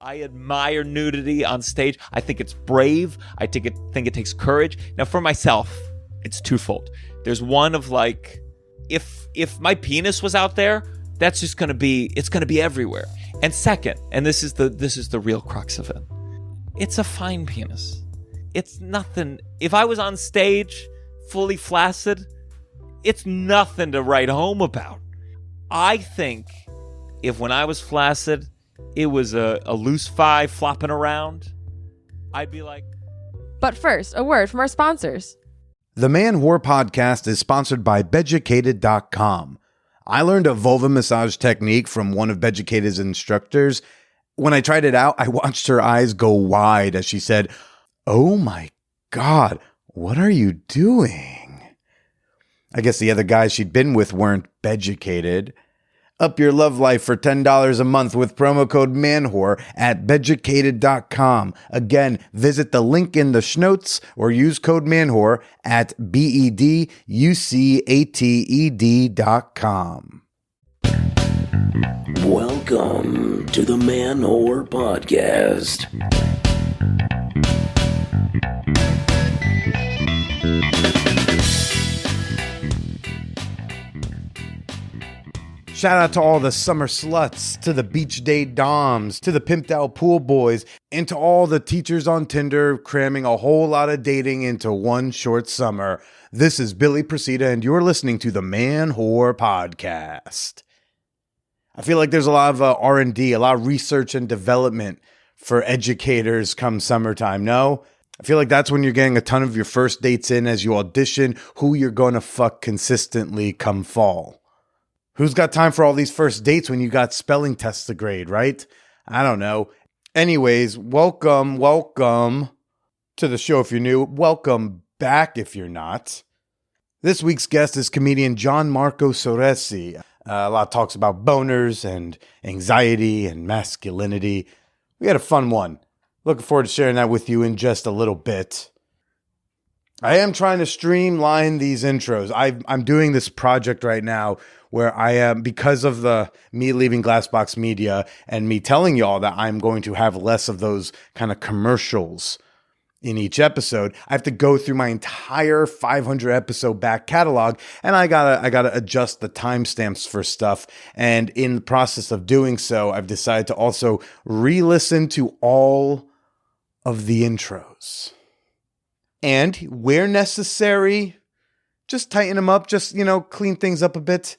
I admire nudity on stage. I think it's brave. I think it takes courage. Now, for myself, it's twofold. There's one of like, if my penis was out there, that's just gonna be everywhere. And second, and this is the real crux of it, it's a fine penis. It's nothing. If I was on stage fully flaccid, it's nothing to write home about. I think if when I was flaccid, it was a loose five flopping around, I'd be like... But first, a word from our sponsors. The Man Whore Podcast is sponsored by Beducated.com. I learned a vulva massage technique from one of Beducated's instructors. When I tried it out, I watched her eyes go wide as she said, "Oh my God, what are you doing?" I guess the other guys she'd been with weren't Beducated. Up your love life for $10 a month with promo code MANWHORE at Beducated.com. Again, visit the link in the schnotes or use code MANWHORE at BEDUCATED.com. Welcome to the Man Whore Podcast. Shout out to all the summer sluts, to the beach day doms, to the pimped out pool boys, and to all the teachers on Tinder cramming a whole lot of dating into one short summer. This is Billy Procida, and you're listening to the Man Whore Podcast. I feel like there's a lot of R&D, a lot of research and development for educators come summertime, no? I feel like that's when you're getting a ton of your first dates in as you audition who you're going to fuck consistently come fall. Who's got time for all these first dates when you got spelling tests to grade, right? I don't know. Anyways, welcome to the show if you're new. Welcome back if you're not. This week's guest is comedian Gianmarco Soresi. A lot of talks about boners and anxiety and masculinity. We had a fun one. Looking forward to sharing that with you in just a little bit. I am trying to streamline these intros. I'm doing this project right now where I am, because of me leaving Glassbox Media and me telling y'all that I'm going to have less of those kind of commercials in each episode, I have to go through my entire 500 episode back catalog, and I gotta adjust the timestamps for stuff. And in the process of doing so, I've decided to also re-listen to all of the intros. And where necessary, just tighten them up, just, clean things up a bit.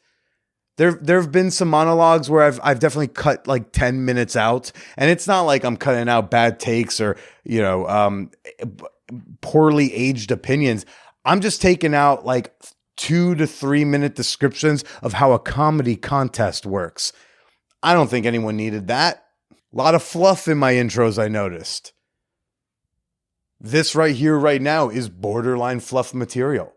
There have been some monologues where I've definitely cut like 10 minutes out, and it's not like I'm cutting out bad takes or, poorly aged opinions. I'm just taking out like 2 to 3 minute descriptions of how a comedy contest works. I don't think anyone needed that. A lot of fluff in my intros, I noticed. This right here, right now, is borderline fluff material.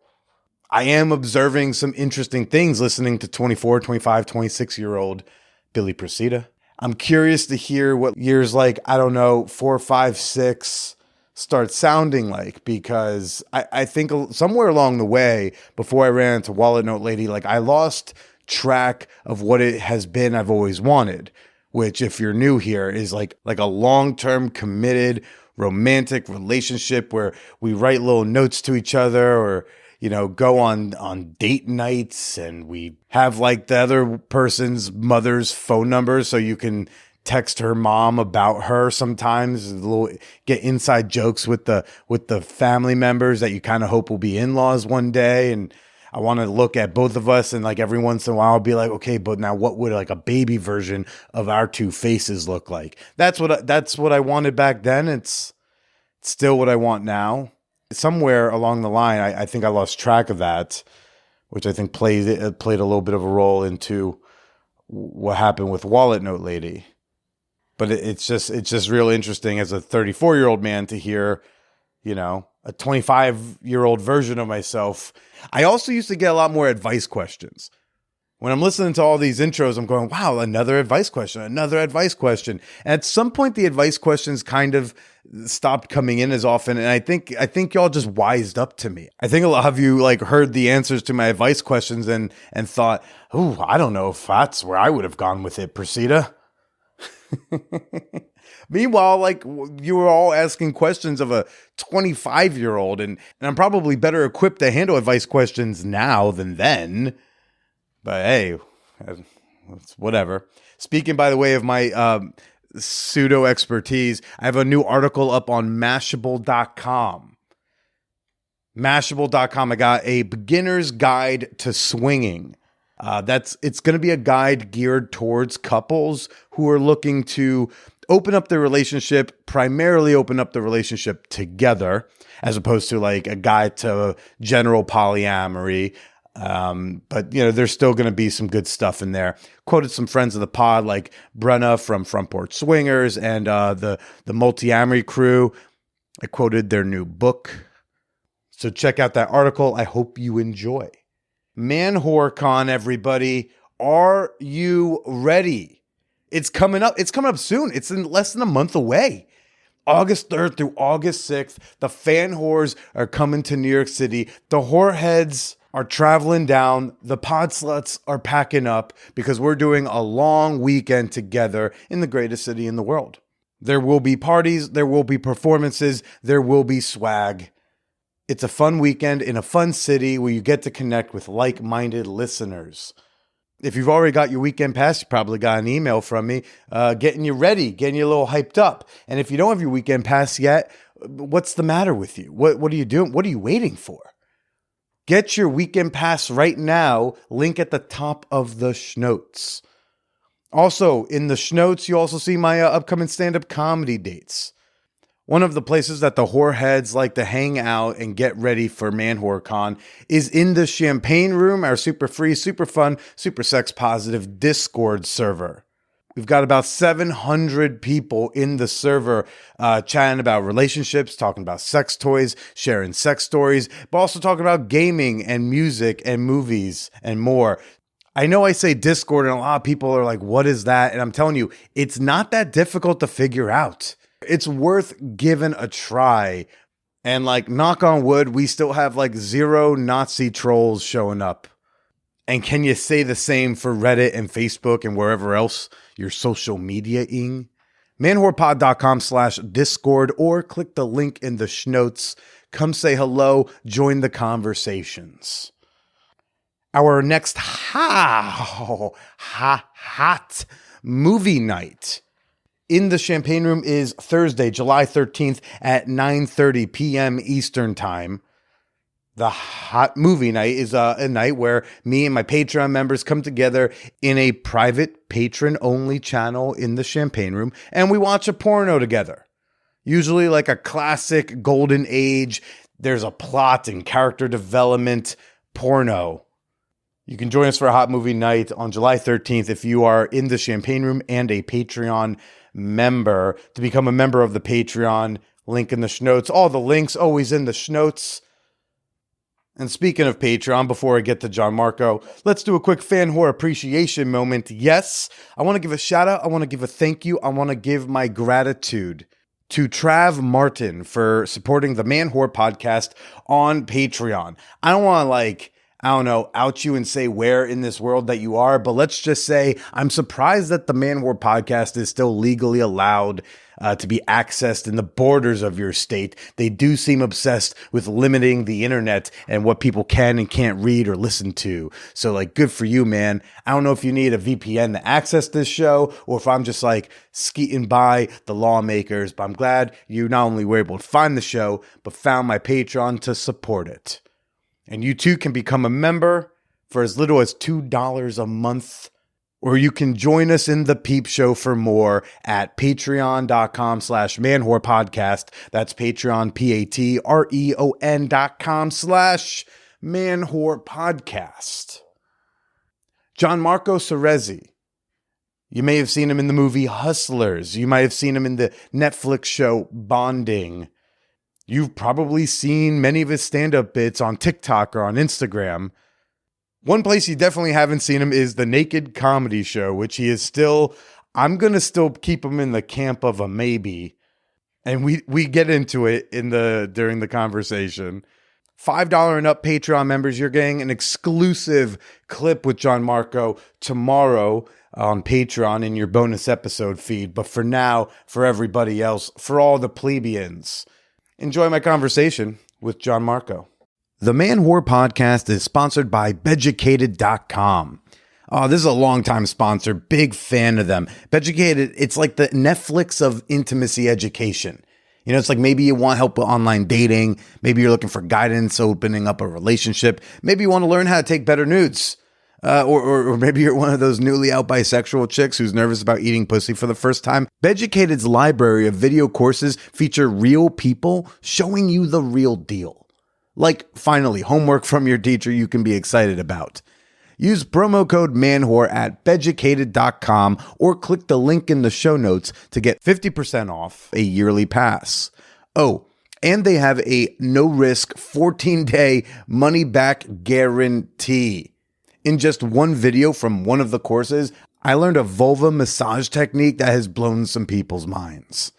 I am observing some interesting things listening to 24, 25, 26-year-old Billy Procida. I'm curious to hear what years like, 4, 5, 6 start sounding like, because I think somewhere along the way, before I ran into Wallet Note Lady, I lost track of what it has been I've always wanted, which, if you're new here, is like a long-term committed romantic relationship where we write little notes to each other or, go on date nights, and we have the other person's mother's phone number so you can text her mom about her sometimes, get inside jokes with the family members that you kind of hope will be in-laws one day. And I want to look at both of us, and every once in a while I'll be like, okay, but now what would a baby version of our two faces look like? That's what I wanted back then. It's still what I want now. Somewhere along the line, I think I lost track of that, which I think played a little bit of a role into what happened with Wallet Note Lady. But it's just real interesting as a 34-year-old man to hear, a 25-year-old version of myself. I also used to get a lot more advice questions. When I'm listening to all these intros, I'm going, wow, another advice question. And at some point, the advice questions kind of stopped coming in as often. And I think y'all just wised up to me. I think a lot of you heard the answers to my advice questions and thought, oh, I don't know if that's where I would have gone with it, Procida. Meanwhile, like you were all asking questions of a 25-year-old, and I'm probably better equipped to handle advice questions now than then. But hey, it's whatever. Speaking, by the way, of my pseudo expertise, I have a new article up on Mashable.com. Mashable.com. I got a beginner's guide to swinging. It's going to be a guide geared towards couples who are looking to open up their relationship, primarily open up the relationship together, as opposed to like a guide to general polyamory. But there's still going to be some good stuff in there. Quoted some friends of the pod like Brenna from Front Porch Swingers and the Multiamory crew. I quoted their new book. So check out that article. I hope you enjoy. ManwhoreCon, everybody. Are you ready? It's coming up. It's coming up soon. It's in less than a month away. August 3rd through August 6th, the fan whores are coming to New York City. The whoreheads are traveling down. The pod sluts are packing up because we're doing a long weekend together in the greatest city in the world. There will be parties. There will be performances. There will be swag. It's a fun weekend in a fun city where you get to connect with like-minded listeners. If you've already got your weekend pass, you probably got an email from me getting you ready, getting you a little hyped up. And if you don't have your weekend pass yet, what's the matter with you? What are you doing? What are you waiting for? Get your weekend pass right now. Link at the top of the schnotes. Also, in the schnotes, you also see my upcoming stand-up comedy dates. One of the places that the whoreheads like to hang out and get ready for ManwhoreCon is in the Champagne Room, our super free, super fun, super sex positive Discord server. We've got about 700 people in the server chatting about relationships, talking about sex toys, sharing sex stories, but also talking about gaming and music and movies and more. I know I say Discord and a lot of people are like, what is that? And I'm telling you, it's not that difficult to figure out. It's worth giving a try. And like, knock on wood, we still have like 0 Nazi trolls showing up. And can you say the same for Reddit and Facebook and wherever else you're social media-ing? manwhorepod.com/Discord or click the link in the schnotes. Come say hello, join the conversations. Our next hot movie night in the Champagne Room is Thursday, July 13th at 9:30 p.m. Eastern Time. The hot movie night is a night where me and my Patreon members come together in a private patron-only channel in the Champagne Room, and we watch a porno together. Usually like a classic golden age, there's a plot and character development porno. You can join us for a hot movie night on July 13th if you are in the Champagne Room and a Patreon member. To become a member of the Patreon, link in the schnotes. All the links always in the schnotes. And speaking of Patreon, before I get to Gianmarco, let's do a quick fan whore appreciation moment. Yes, I want to give a shout out. I want to give a thank you. I want to give my gratitude to Trav Martin for supporting the Man Whore podcast on Patreon. I don't want to out you and say where in this world that you are, but let's just say I'm surprised that the Man Whore podcast is still legally allowed to be accessed in the borders of your state. They do seem obsessed with limiting the internet and what people can and can't read or listen to. So good for you, man. I don't know if you need a VPN to access this show or if I'm just skeeting by the lawmakers, but I'm glad you not only were able to find the show, but found my Patreon to support it. And you too can become a member for as little as $2 a month. Or you can join us in the Peep Show for more at patreon.com/manwhorepodcast. That's Patreon, patreon.com/manwhorepodcast. Gianmarco Soresi. You may have seen him in the movie Hustlers. You might have seen him in the Netflix show Bonding. You've probably seen many of his stand-up bits on TikTok or on Instagram. One place you definitely haven't seen him is the Naked Comedy Show, which he is still, I'm going to still keep him in the camp of a maybe. And we get into it during the conversation. $5 and up Patreon members, you're getting an exclusive clip with Gianmarco tomorrow on Patreon in your bonus episode feed. But for now, for everybody else, for all the plebeians, enjoy my conversation with Gianmarco. The Man Whore Podcast is sponsored by Beducated.com. Oh, this is a longtime sponsor. Big fan of them. Beducated, it's like the Netflix of intimacy education. You know, it's like maybe you want help with online dating. Maybe you're looking for guidance opening up a relationship. Maybe you want to learn how to take better nudes. Or maybe you're one of those newly out bisexual chicks who's nervous about eating pussy for the first time. Beducated's library of video courses feature real people showing you the real deal. Like, finally, homework from your teacher you can be excited about. Use promo code MANWHORE at Beducated.com or click the link in the show notes to get 50% off a yearly pass. Oh, and they have a no-risk 14-day money-back guarantee. In just one video from one of the courses, I learned a vulva massage technique that has blown some people's minds.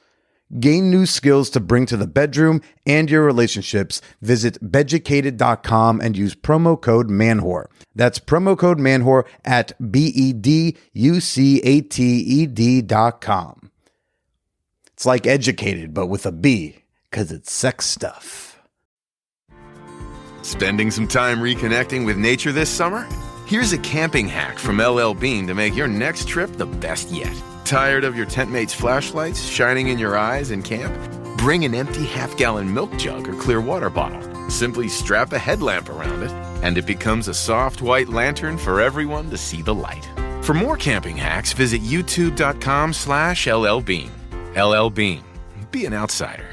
Gain new skills to bring to the bedroom and your relationships. Visit Beducated.com and use promo code MANWHORE. That's promo code MANWHORE at BEDUCATED.com. It's like educated, but with a B, because it's sex stuff. Spending some time reconnecting with nature this summer? Here's a camping hack from LL Bean to make your next trip the best yet. Tired of your tent mate's flashlights shining in your eyes in camp? Bring an empty half-gallon milk jug or clear water bottle. Simply strap a headlamp around it, and it becomes a soft white lantern for everyone to see the light. For more camping hacks, visit youtube.com/LLbean. LL Bean. Be an outsider.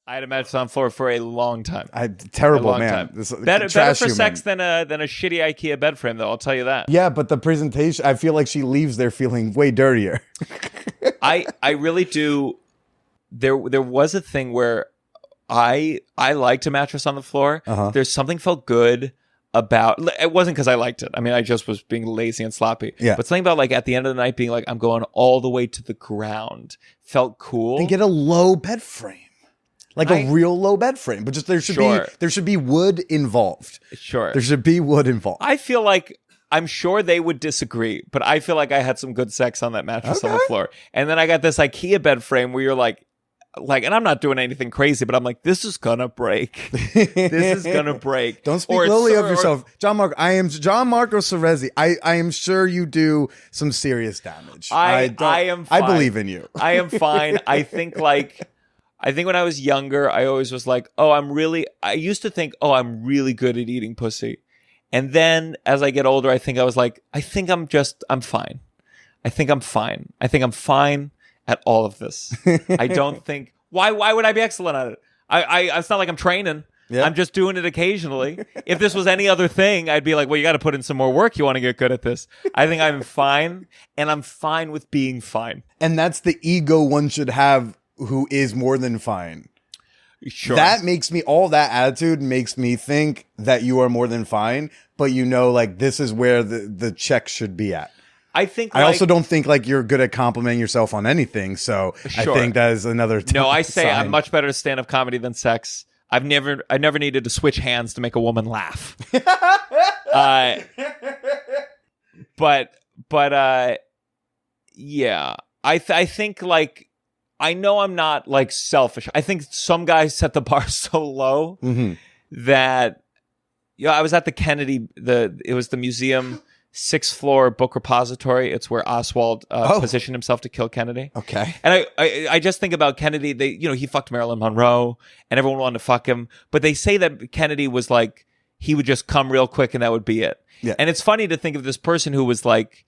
I had a mattress on the floor for a long time. Terrible, man. Better for sex than a shitty IKEA bed frame, though. I'll tell you that. Yeah, but the presentation, I feel like she leaves there feeling way dirtier. I really do. There was a thing where I liked a mattress on the floor. There's something felt good about it. Wasn't because I liked it. I mean, I just was being lazy and sloppy. Yeah. But something about like at the end of the night being like, I'm going all the way to the ground felt cool. And get a low bed frame. Like a real low bed frame, but just there should be wood involved. Sure. There should be wood involved. I feel like, I'm sure they would disagree, but I feel like I had some good sex on that mattress on the floor. And then I got this IKEA bed frame where you're like, and I'm not doing anything crazy, but I'm like, this is gonna break. This is gonna break. Don't speak lowly of yourself. Gianmarco, I am Gianmarco Soresi. I am sure you do some serious damage. I am fine. I believe in you. I am fine. I think when I was younger, I always was like, I used to think, I'm really good at eating pussy. And then as I get older, I think I'm fine. I think I'm fine. I think I'm fine at all of this. I don't think, why would I be excellent at it? It's not like I'm training. Yeah. I'm just doing it occasionally. If this was any other thing, I'd be like, well, you got to put in some more work. You want to get good at this. I think I'm fine, and I'm fine with being fine. And that's the ego one should have, who is more than fine. Sure. That attitude makes me think that you are more than fine, but like this is where the check should be at. I think I also don't think like you're good at complimenting yourself on anything, so sure. I think that is another No, I say sign. I'm much better at stand-up comedy than sex. I never needed to switch hands to make a woman laugh. Yeah. I think like, I know I'm not like selfish. I think some guys set the bar so low that, I was at the Kennedy, it was the museum 6th floor book repository. It's where Oswald positioned himself to kill Kennedy. Okay. And I just think about Kennedy. He fucked Marilyn Monroe and everyone wanted to fuck him. But they say that Kennedy was like, he would just come real quick and that would be it. Yeah. And it's funny to think of this person who was like,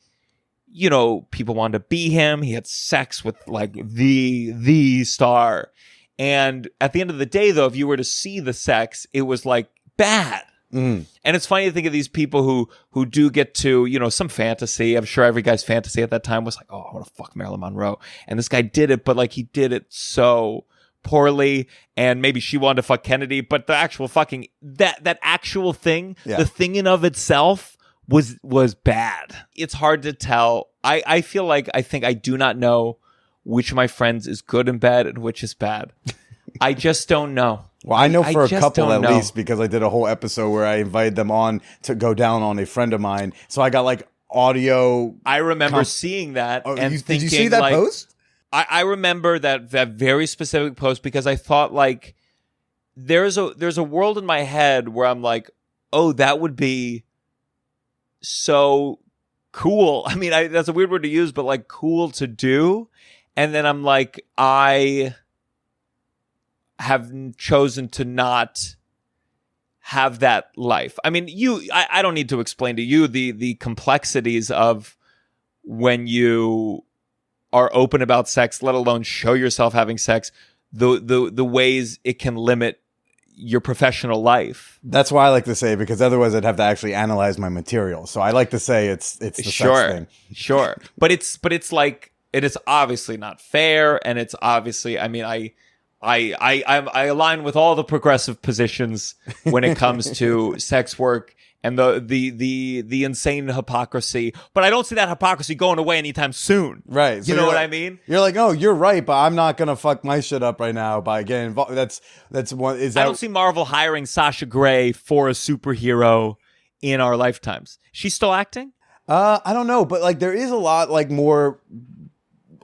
people wanted to be him. He had sex with like the star. And at the end of the day, though, if you were to see the sex, it was like bad. And it's funny to think of these people who do get to, some fantasy. I'm sure every guy's fantasy at that time was like, I want to fuck Marilyn Monroe. And this guy did it, but like he did it so poorly. And maybe she wanted to fuck Kennedy, but the actual fucking, that actual thing, the thing in of itself was bad. It's hard to tell. I feel like I think I do not know which of my friends is good in bed and which is bad. I just don't know. Well, I know for a just couple don't at know. least because I did a whole episode where I invited them on to go down on a friend of mine. So I got like audio. I remember seeing that and thinking, did you see that like, post? I remember that very specific post because I thought like there's a world in my head where I'm like, oh, that would be so cool. I mean, that's a weird word to use, but like cool to do. And then I'm like, I have chosen to not have that life. I mean, I don't need to explain to you the complexities of when you are open about sex, let alone show yourself having sex, the ways it can limit your professional life. That's why I like to say, because otherwise I'd have to actually analyze my material. So I like to say it's the sex thing. Sure. But it's like, it is obviously not fair, and it's obviously, I mean, I align with all the progressive positions when it comes to sex work and the insane hypocrisy. But I don't see that hypocrisy going away anytime soon. Right. So you know what I mean? You're like, oh, you're right, but I'm not gonna fuck my shit up right now by getting involved. That's one. I don't see Marvel hiring Sasha Grey for a superhero in our lifetimes. She's still acting? I don't know, but like there is a lot like more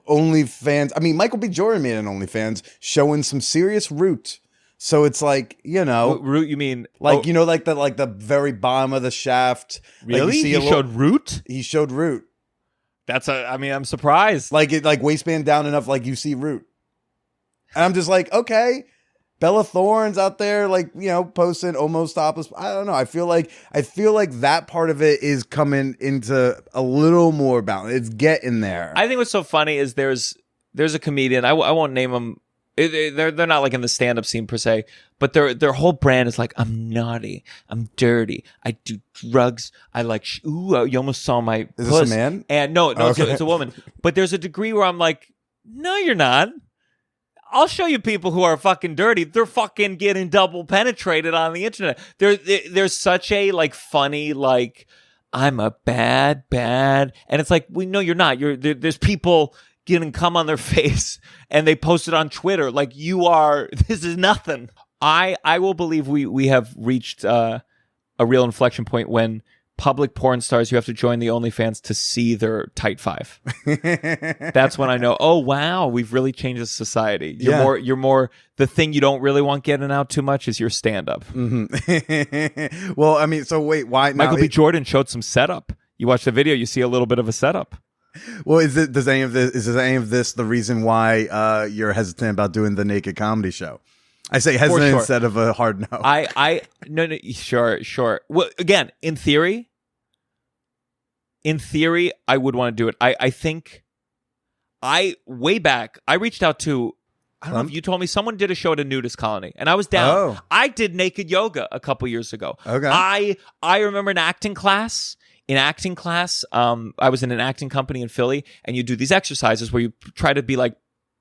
OnlyFans. I mean, Michael B. Jordan made an OnlyFans showing some serious root. So it's like, you know, What root you mean? like, you know, like the very bottom of the shaft. Really? Like you see He showed root? He showed root. I mean, I'm surprised. Like it, like waistband down enough, like you see root. And I'm just like, okay, Bella Thorne's out there, like, you know, posting almost topless. I don't know. I feel like that part of it is coming into a little more balance. It's getting there. I think what's so funny is there's a comedian. I won't name him. They're not like in the stand-up scene per se, but their whole brand is like, I'm naughty, I'm dirty, I do drugs, I like ooh, you almost saw my Is puss. this a man? And no, Okay. it's a woman. But there's a degree where I'm like, no, you're not. I'll show you people who are fucking dirty. They're fucking getting double penetrated on the internet. There's such a like funny like, I'm a bad, and it's like, we know you're not. There's people getting cum on their face and they post it on Twitter. Like, you are, this is nothing. I will believe we have reached a real inflection point when public porn stars, you have to join the OnlyFans to see their tight five. That's when I know, oh wow, we've really changed the society. You're more the thing you don't really want getting out too much is your stand-up. Mm-hmm. Well, I mean, so wait, why Michael B. Jordan showed some setup. You watch the video, you see a little bit of a setup. Well, is any of this the reason why you're hesitant about doing the naked comedy show? I say hesitant instead of a hard no. No, sure. Well, again, in theory, I would want to do it. I think way back, I reached out to, I don't know if you told me, someone did a show at a nudist colony, and I was down. Oh. I did naked yoga a couple years ago. Okay. I remember an acting class. In acting class, I was in an acting company in Philly, and you do these exercises where you try to be like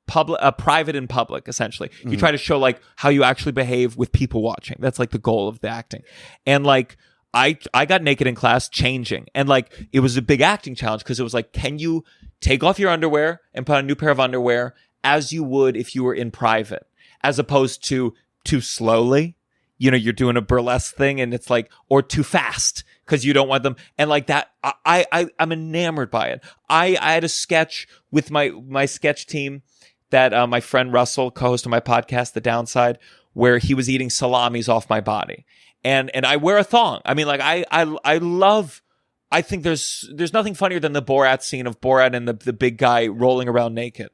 private in public, essentially. You try to show like how you actually behave with people watching. That's like the goal of the acting. And like I got naked in class changing, and like it was a big acting challenge because it was like, can you take off your underwear and put on a new pair of underwear as you would if you were in private, as opposed to too slowly. You know, you're doing a burlesque thing and it's like, or too fast because you don't want them. And like that, I'm enamored by it. I had a sketch with my sketch team that my friend Russell, co-host of my podcast, The Downside, where he was eating salamis off my body. And I wear a thong. I mean, like I love, I think there's nothing funnier than the Borat scene of Borat and the big guy rolling around naked.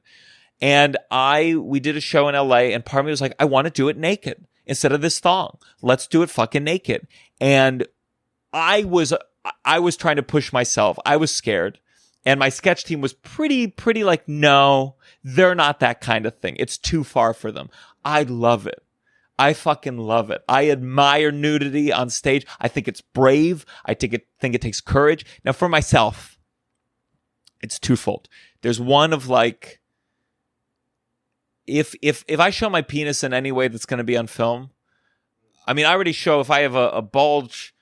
And we did a show in LA, and part of me was like, I want to do it naked. Instead of this thong, let's do it fucking naked. And I was trying to push myself. I was scared. And my sketch team was pretty like, no, they're not that kind of thing. It's too far for them. I love it. I fucking love it. I admire nudity on stage. I think it's brave. I think it takes courage. Now for myself, it's twofold. There's one of like, if I show my penis in any way that's going to be on film, I mean, I already show if I have a bulge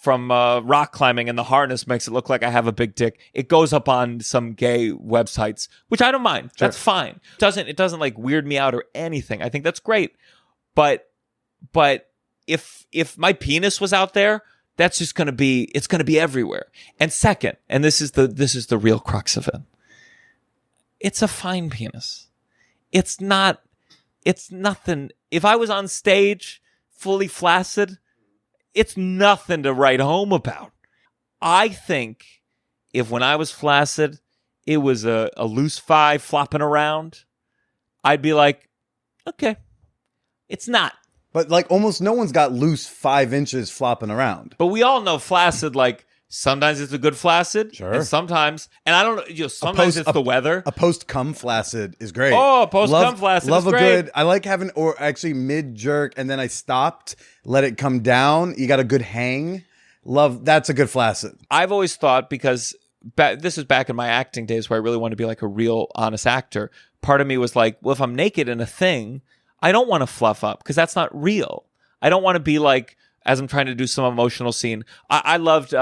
rock climbing and the harness makes it look like I have a big dick. It goes up on some gay websites, which I don't mind. Sure. That's fine. It doesn't like weird me out or anything. I think that's great. But if my penis was out there, that's just going to be everywhere. And second, and this is the real crux of it. It's a fine penis. It's nothing. If I was on stage fully flaccid, it's nothing to write home about. I think if when I was flaccid, it was a loose 5 flopping around, I'd be like, okay, it's not. But like almost no one's got loose 5 inches flopping around. But we all know flaccid, like sometimes it's a good flaccid. Sure. And sometimes, and I don't know, sometimes it's the weather. A post-cum flaccid is great. Oh, post-cum flaccid is great. Love a good, I like having, or actually mid-jerk and then I stopped, let it come down. You got a good hang. That's a good flaccid. I've always thought, because this is back in my acting days where I really wanted to be like a real honest actor. Part of me was like, well, if I'm naked in a thing, I don't want to fluff up because that's not real. I don't want to be like, as I'm trying to do some emotional scene. I loved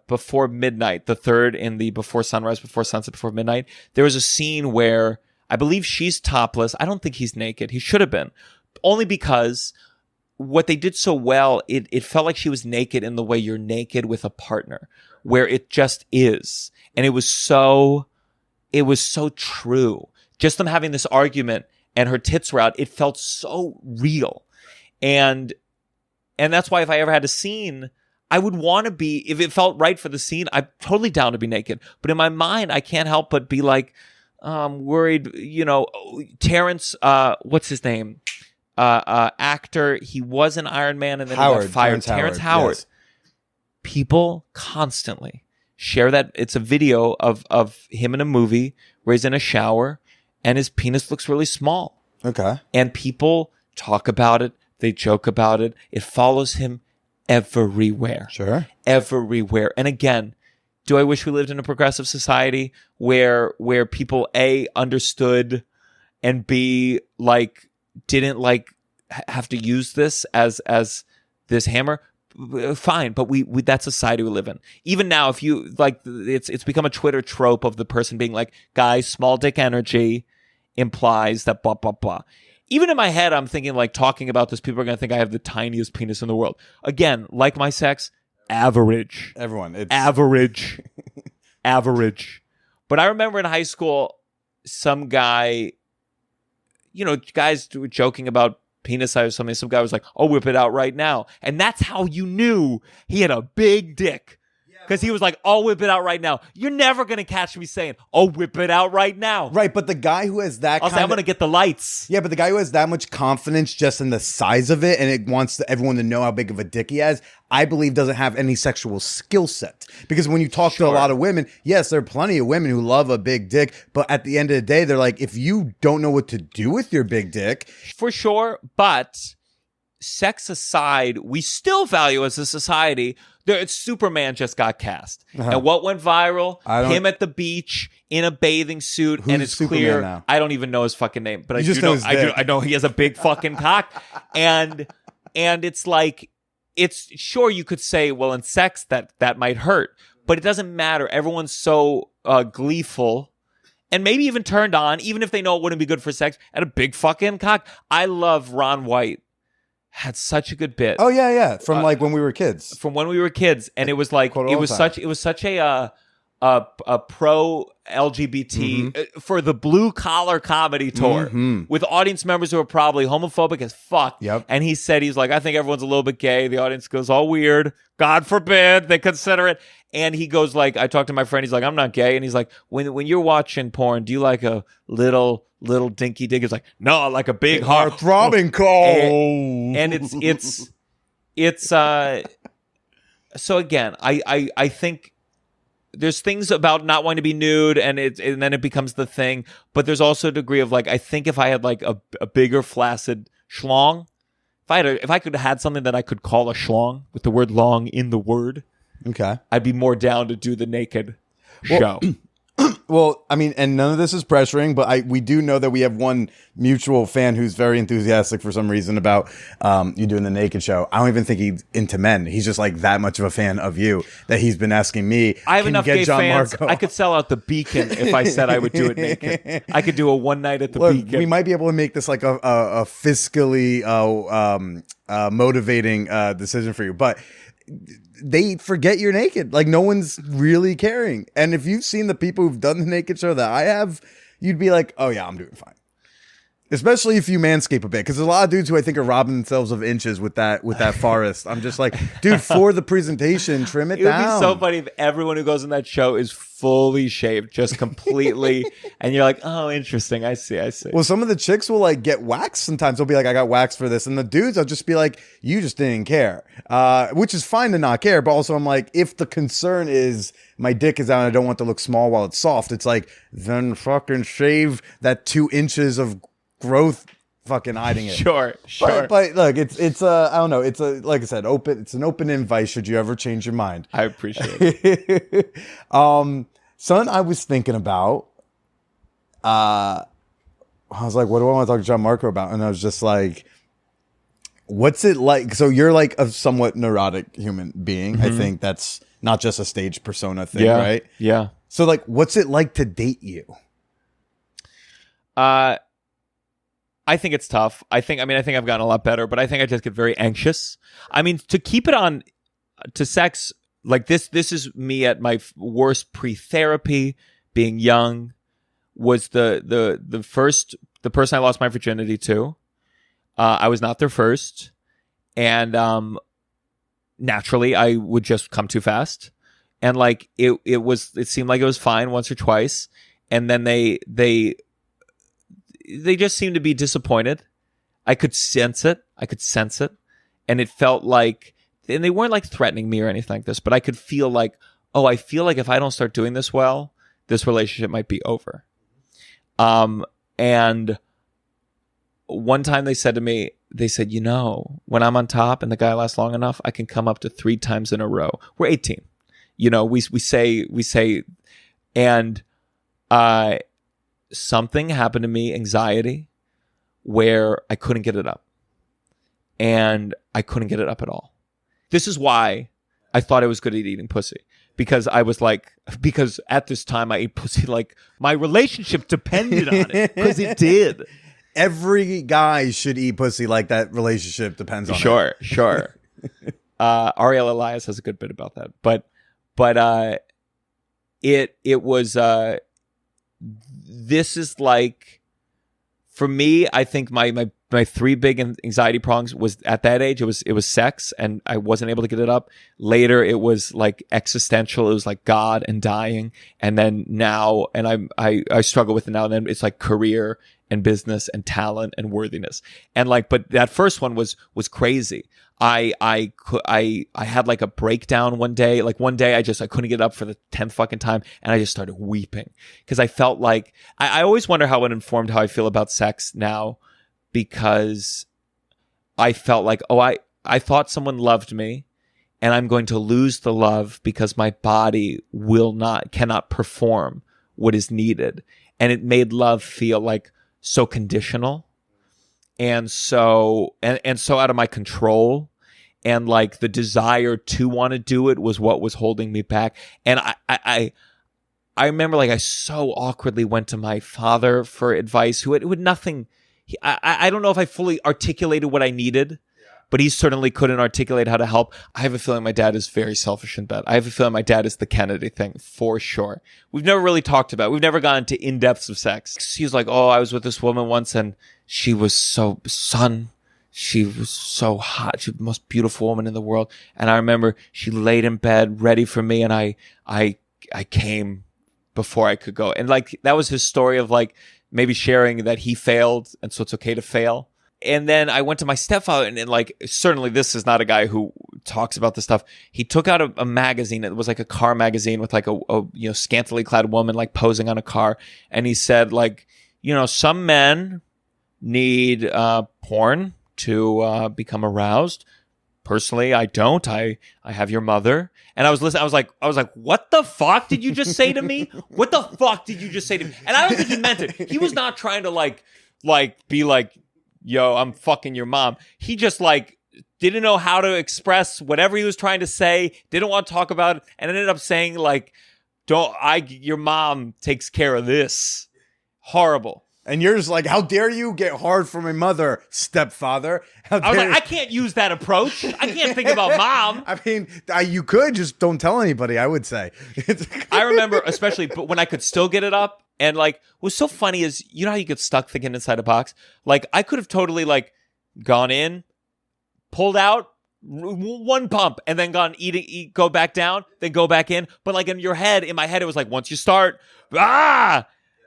Before Midnight, the third in the Before Sunrise, Before Sunset, Before Midnight. There was a scene where I believe she's topless. I don't think he's naked. He should have been. Only because what they did so well, it felt like she was naked in the way you're naked with a partner, where it just is. And it was so true. Just them having this argument and her tits were out, it felt so real. And that's why if I ever had a scene, I would want to be, if it felt right for the scene, I'm totally down to be naked. But in my mind, I can't help but be like, worried, Terrence, what's his name? Actor, he was an Iron Man and then he got fired. Terrence Howard. Yes. People constantly share that. It's a video of him in a movie where he's in a shower and his penis looks really small. Okay. And people talk about it. They joke about it. It follows him everywhere. Sure. Everywhere. And again, do I wish we lived in a progressive society where people A, understood, and B, like, didn't like have to use this as this hammer? Fine, but we that society we live in. Even now, if you like, it's become a Twitter trope of the person being like, guys, small dick energy implies that blah blah blah. Even in my head, I'm thinking like, talking about this, people are going to think I have the tiniest penis in the world. Again, like my sex, average. Everyone, it's average. Average. But I remember in high school, some guy, guys were joking about penis size or something. Some guy was like, "Oh, whip it out right now," and that's how you knew he had a big dick. Because he was like, "Oh, whip it out right now." You're never going to catch me saying, "Oh, whip it out right now." Right, but the guy who has that I'll say, I'm going to get the lights. Yeah, but the guy who has that much confidence just in the size of it and it wants everyone to know how big of a dick he has, I believe doesn't have any sexual skill set. Because when you talk to a lot of women, yes, there are plenty of women who love a big dick, but at the end of the day, they're like, if you don't know what to do with your big dick. For sure, but sex aside, we still value as a society. Superman just got cast. Uh-huh. And what went viral? Him at the beach in a bathing suit. And it's Superman clear. Now? I don't even know his fucking name. But I know he has a big fucking cock. And it's like, it's sure you could say, well, in sex that might hurt. But it doesn't matter. Everyone's so gleeful and maybe even turned on, even if they know it wouldn't be good for sex, at a big fucking cock. I love Ron White. Had such a good bit. Oh yeah. From like when we were kids. From when we were kids, and it was like it was such a pro LGBT for the blue collar comedy tour with audience members who are probably homophobic as fuck. Yep. And he said, he's like, I think everyone's a little bit gay. The audience goes, all weird. God forbid they consider it. And he goes like, I talked to my friend. He's like, I'm not gay. And he's like, when you're watching porn, do you like a little dinky dick? He's like, no, I like a big heart throbbing cold. And it's so again, I think there's things about not wanting to be nude and then it becomes the thing, but there's also a degree of like, I think if I had like a bigger flaccid schlong, if I could have had something that I could call a schlong with the word long in the word, okay, I'd be more down to do the naked show. Well, I mean, and none of this is pressuring, but we do know that we have one mutual fan who's very enthusiastic for some reason about you doing the naked show. I don't even think he's into men. He's just like that much of a fan of you that he's been asking me. I have enough gay fans. Gianmarco? I could sell out the Beacon if I said I would do it naked. I could do a one night at the Look, Beacon. we might be able to make this like a fiscally motivating decision for you, but they forget you're naked. Like no one's really caring. And if you've seen the people who've done the naked show that I have, you'd be like, oh yeah, I'm doing fine. Especially if you manscape a bit, because there's a lot of dudes who I think are robbing themselves of inches with that forest. I'm just like, dude, for the presentation, trim it down. It would be so funny if everyone who goes on that show is fully shaved, just completely, and you're like, oh, interesting. I see. Well, some of the chicks will like get waxed sometimes. They'll be like, I got waxed for this. And the dudes, I'll just be like, you just didn't care, which is fine to not care. But also I'm like, if the concern is my dick is out and I don't want to look small while it's soft, it's like, then fucking shave that 2 inches of growth fucking hiding it. Sure. But look, it's I don't know. It's like I said, it's an open invite should you ever change your mind. I appreciate it. Son, I was thinking about, I was like, what do I want to talk to Gianmarco about? And I was just like, what's it like? So you're like a somewhat neurotic human being. Mm-hmm. I think that's not just a stage persona thing, right? Yeah. So like, what's it like to date you? I think it's tough. I think I've gotten a lot better, but I think I just get very anxious. I mean, to keep it on to sex, like this is me at my worst pre-therapy, being young, was the person I lost my virginity to. I was not their first. And naturally I would just come too fast. And like it seemed like it was fine once or twice. And then they just seemed to be disappointed. I could sense it. And it felt like, and they weren't like threatening me or anything like this, but I could feel like, I feel like if I don't start doing this well, this relationship might be over. And one time they said to me, when I'm on top and the guy lasts long enough, I can come up to 3 times in a row. We're 18. We say, and something happened to me, anxiety, where I couldn't get it up. And I couldn't get it up at all. This is why I thought I was good at eating pussy. Because at this time I ate pussy like my relationship depended on it. Because it did. Every guy should eat pussy like that relationship depends on it. Sure. Ariel Elias has a good bit about that. But it was... this is like, for me, I think my 3 big anxiety prongs was at that age. It was sex, and I wasn't able to get it up. Later, it was like existential. It was like God and dying. And then now, and I struggle with it now. And then it's like career and business and talent and worthiness. And like, but that first one was crazy. I had like a breakdown one day. Like one day I couldn't get up for the 10th fucking time, and I just started weeping because I felt like I always wonder how it informed how I feel about sex now, because I felt like, I thought someone loved me, and I'm going to lose the love because my body cannot perform what is needed. And it made love feel like so conditional and so out of my control, and like the desire to want to do it was what was holding me back. And I remember like I so awkwardly went to my father for advice, who had nothing. I don't know if I fully articulated what I needed, but he certainly couldn't articulate how to help. I have a feeling my dad is very selfish in bed. I have a feeling my dad is the Kennedy thing for sure. We've never really talked about it. We've never gone into in-depths of sex. He was like, I was with this woman once, and she was so hot. She was the most beautiful woman in the world. And I remember she laid in bed ready for me, and I came before I could go. And like, that was his story of like maybe sharing that he failed, and so it's okay to fail. And then I went to my stepfather, and like, certainly this is not a guy who talks about this stuff. He took out a magazine. It was like a car magazine with like a scantily clad woman like posing on a car. And he said like, some men need porn to become aroused. personally, I don't. I have your mother. And I was listening. I was like, what the fuck did you just say to me? What the fuck did you just say to me? And I don't think he meant it. He was not trying to like be like, yo, I'm fucking your mom. He just like didn't know how to express whatever he was trying to say. Didn't want to talk about it, and ended up saying like, your mom takes care of this. Horrible. And yours like, how dare you get hard for my mother, stepfather? I was like, I can't use that approach. I can't think about mom. I mean, you could, just don't tell anybody, I would say. I remember, especially when I could still get it up. And like, what's so funny is, you know how you get stuck thinking inside a box? Like, I could have totally like gone in, pulled out, one pump, and then gone eat, go back down, then go back in. But like in my head, it was like, once you start,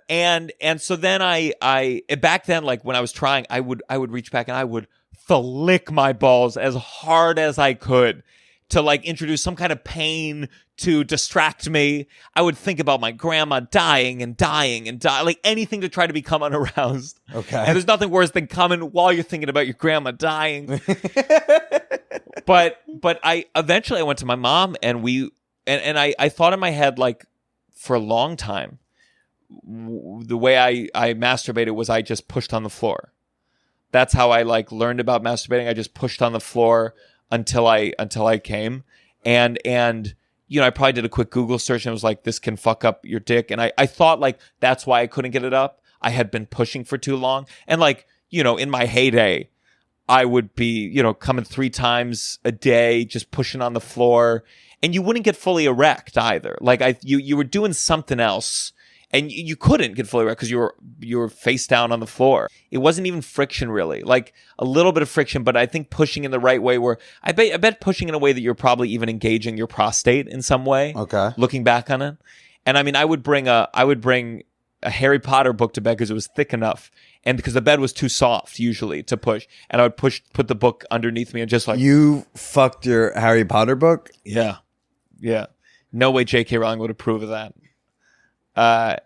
And so then I back then, like when I was trying, I would reach back and I would flick my balls as hard as I could to like introduce some kind of pain to distract me. I would think about my grandma dying, like anything to try to become unaroused. Okay. And there's nothing worse than coming while you're thinking about your grandma dying. But I eventually went to my mom and I thought in my head, like for a long time, the way I masturbated was I just pushed on the floor. That's how I like learned about masturbating. I just pushed on the floor until I came. And you know, I probably did a quick Google search and it was like, this can fuck up your dick. And I thought like that's why I couldn't get it up. I had been pushing for too long. And like, you know, in my heyday, I would be, you know, coming 3 times a day, just pushing on the floor, and you wouldn't get fully erect either. Like you were doing something else. And you couldn't get fully erect because you were face down on the floor. It wasn't even friction really, like a little bit of friction, but I think pushing in the right way where I bet pushing in a way that you're probably even engaging your prostate in some way. Okay. Looking back on it. And I mean, I would bring a Harry Potter book to bed because it was thick enough. And because the bed was too soft usually to push. And I would put the book underneath me and just like. You fucked your Harry Potter book? Yeah. Yeah. No way J.K. Rowling would approve of that. I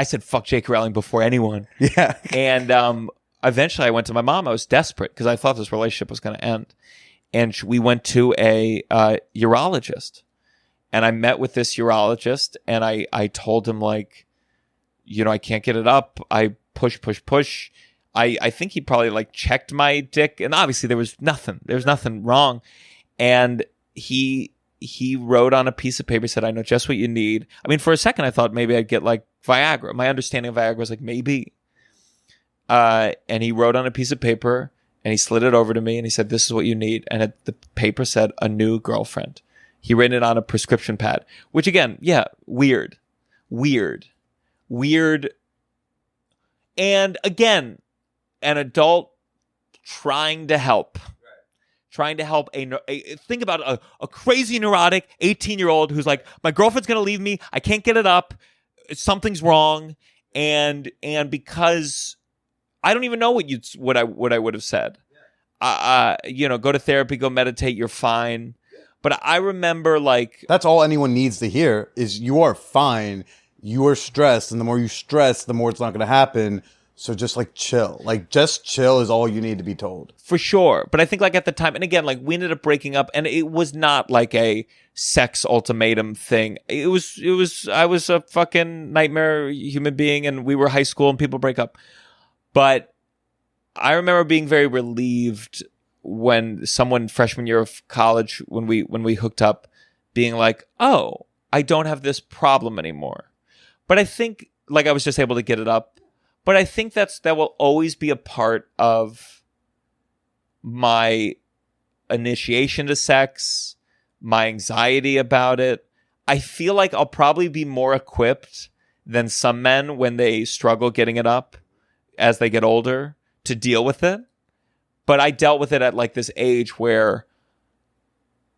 said fuck J.K. Rowling before anyone. Yeah. And eventually I went to my mom. I was desperate because I thought this relationship was going to end. And we went to a urologist. And I met with this urologist and I told him like, you know, I can't get it up. I push. I think he probably like checked my dick, and obviously there was nothing wrong. And he wrote on a piece of paper, said, I know just what you need. I mean, for a second, I thought maybe I'd get like Viagra. My understanding of Viagra was like, maybe. And he wrote on a piece of paper and he slid it over to me and he said, this is what you need. And the paper said, a new girlfriend. He written it on a prescription pad, which again, yeah, weird. And again, an adult trying to help. Trying to help think about a crazy neurotic 18-year-old who's like, my girlfriend's gonna leave me, I can't get it up, something's wrong, and because I don't even know what I would have said. You know, go to therapy, go meditate, you're fine. But I remember like that's all anyone needs to hear is you are fine, you are stressed, and the more you stress, the more it's not gonna happen. So just like chill. Like just chill is all you need to be told. For sure. But I think like at the time, and again, like we ended up breaking up and it was not like a sex ultimatum thing. I was a fucking nightmare human being and we were high school and people break up. But I remember being very relieved when someone freshman year of college, when we hooked up, being like, oh, I don't have this problem anymore. But I think like I was just able to get it up. But I think that will always be a part of my initiation to sex, my anxiety about it. I feel like I'll probably be more equipped than some men when they struggle getting it up as they get older to deal with it. But I dealt with it at like this age where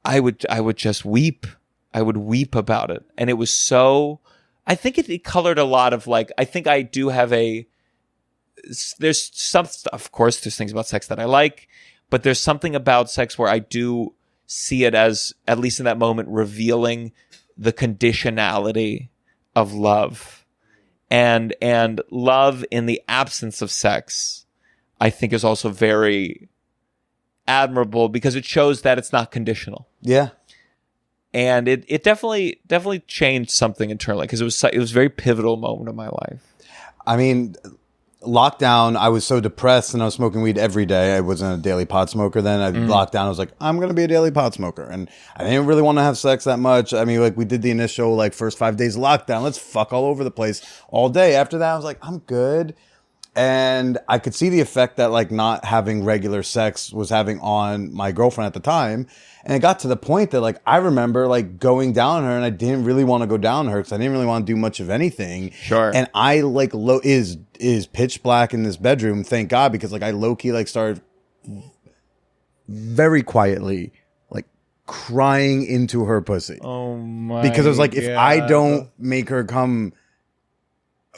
I would just weep. I would weep about it. And it was so, I think it colored a lot of like, I think I do have there's some stuff, of course, there's things about sex that I like, but there's something about sex where I do see it as, at least in that moment, revealing the conditionality of love. And love in the absence of sex, I think is also very admirable because it shows that it's not conditional. Yeah. And it definitely changed something internally because it was a very pivotal moment of my life. I mean, lockdown, I was so depressed and I was smoking weed every day. I wasn't a daily pot smoker then. Lockdown, I was like, I'm going to be a daily pot smoker. And I didn't really want to have sex that much. I mean, like we did the initial like first 5 days of lockdown. Let's fuck all over the place all day. After that, I was like, I'm good. And I could see the effect that like not having regular sex was having on my girlfriend at the time. And it got to the point that like I remember like going down on her and I didn't really want to go down on her because I didn't really want to do much of anything. Sure. And I like is pitch black in this bedroom, thank God, because like I low key like started very quietly like crying into her pussy. Oh my! Because it was like God. if I don't make her come,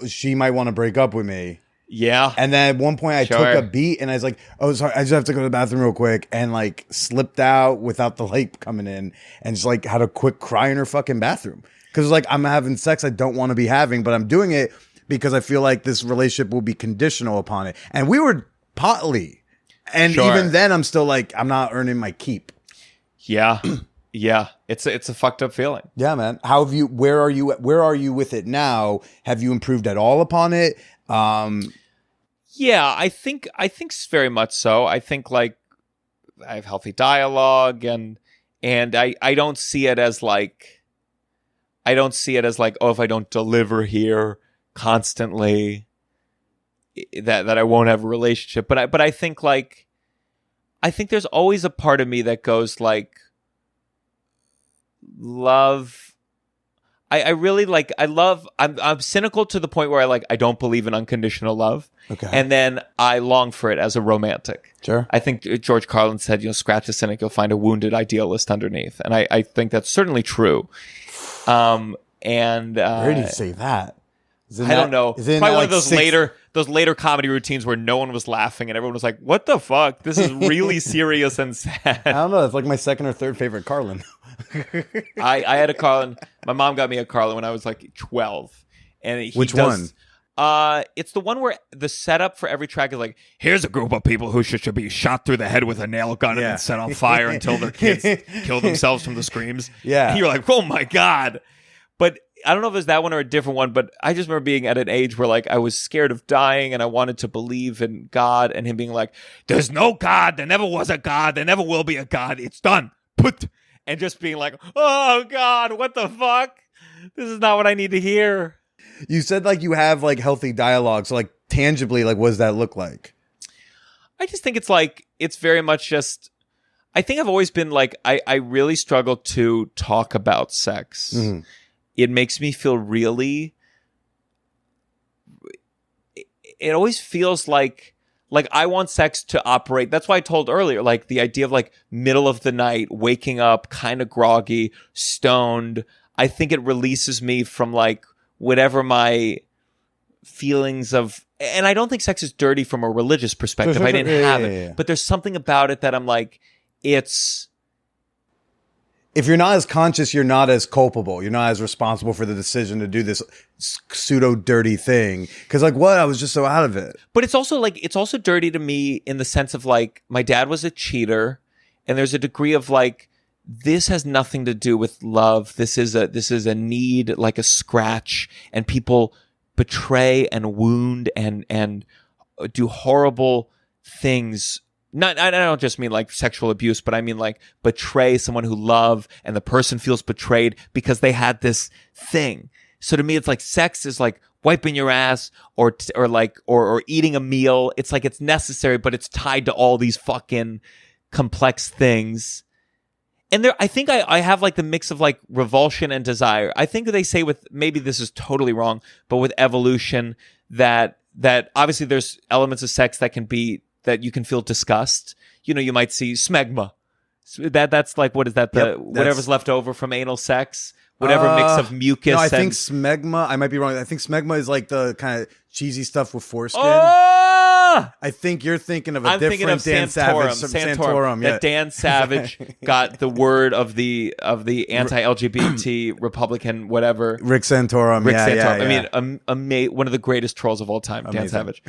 she might want to break up with me. Yeah. And then at one point I took a beat and I was like, oh, sorry, I just have to go to the bathroom real quick, and like slipped out without the light coming in and just like had a quick cry in her fucking bathroom. Cause like I'm having sex I don't want to be having, but I'm doing it because I feel like this relationship will be conditional upon it. And we were potly. And even then I'm still like, I'm not earning my keep. Yeah. Yeah. It's a fucked up feeling. Yeah, man. How have you, where are you with it now? Have you improved at all upon it? Yeah, I think very much so. I think like I have healthy dialogue and I don't see it as like oh, if I don't deliver here constantly that I won't have a relationship. But I think there's always a part of me that goes like love. I really like, I'm cynical to the point where I don't believe in unconditional love. Okay. And then I long for it as a romantic. Sure. I think George Carlin said, scratch a cynic, you'll find a wounded idealist underneath. And I think that's certainly true. Where did he say that? I don't know. Probably one of those later comedy routines where no one was laughing and everyone was like, what the fuck? This is really serious and sad. I don't know. It's like my second or third favorite Carlin. I had a Carlin. My mom got me a Carlin when I was like 12. And Which one? It's the one where the setup for every track is like, here's a group of people who should be shot through the head with a nail gun and then set on fire until their kids kill themselves from the screams. Yeah. And you're like, oh my God. But I don't know if it's that one or a different one, but I just remember being at an age where like I was scared of dying and I wanted to believe in God, and him being like, there's no God. There never was a God. There never will be a God. It's done. Put. And just being like, oh God, what the fuck? This is not what I need to hear. You said like you have like healthy dialogue. So like tangibly, like what does that look like? I just think it's very much just, I think I've always been like, I really struggle to talk about sex. Mm-hmm. It makes me feel really, it always feels like I want sex to operate. That's why I told earlier, like the idea of like middle of the night, waking up, kind of groggy, stoned. I think it releases me from like whatever my feelings of, and I don't think sex is dirty from a religious perspective. I didn't have it, but there's something about it that I'm like, if you're not as conscious, you're not as culpable. You're not as responsible for the decision to do this pseudo dirty thing. Cause like what? I was just so out of it. But it's also dirty to me in the sense of like, my dad was a cheater, and there's a degree of like, this has nothing to do with love. This is a need, like a scratch, and people betray and wound and do horrible things. I don't just mean like sexual abuse, but I mean like betray someone who love, and the person feels betrayed because they had this thing. So to me, it's like sex is like wiping your ass or eating a meal. It's like it's necessary, but it's tied to all these fucking complex things. And I think I have like the mix of like revulsion and desire. I think they say with, maybe this is totally wrong, but with evolution that obviously there's elements of sex that you can feel disgust. You might see smegma. That's like, what is that? Whatever's left over from anal sex, whatever mix of mucus. No, I think smegma, I might be wrong. I think smegma is like the kind of cheesy stuff with foreskin. I think you're thinking of a different Dan Savage. Santorum. Yeah. That Dan Savage got the word of the anti-LGBT Republican whatever. Rick Santorum. Yeah. I mean, one of the greatest trolls of all time, amazing. Dan Savage.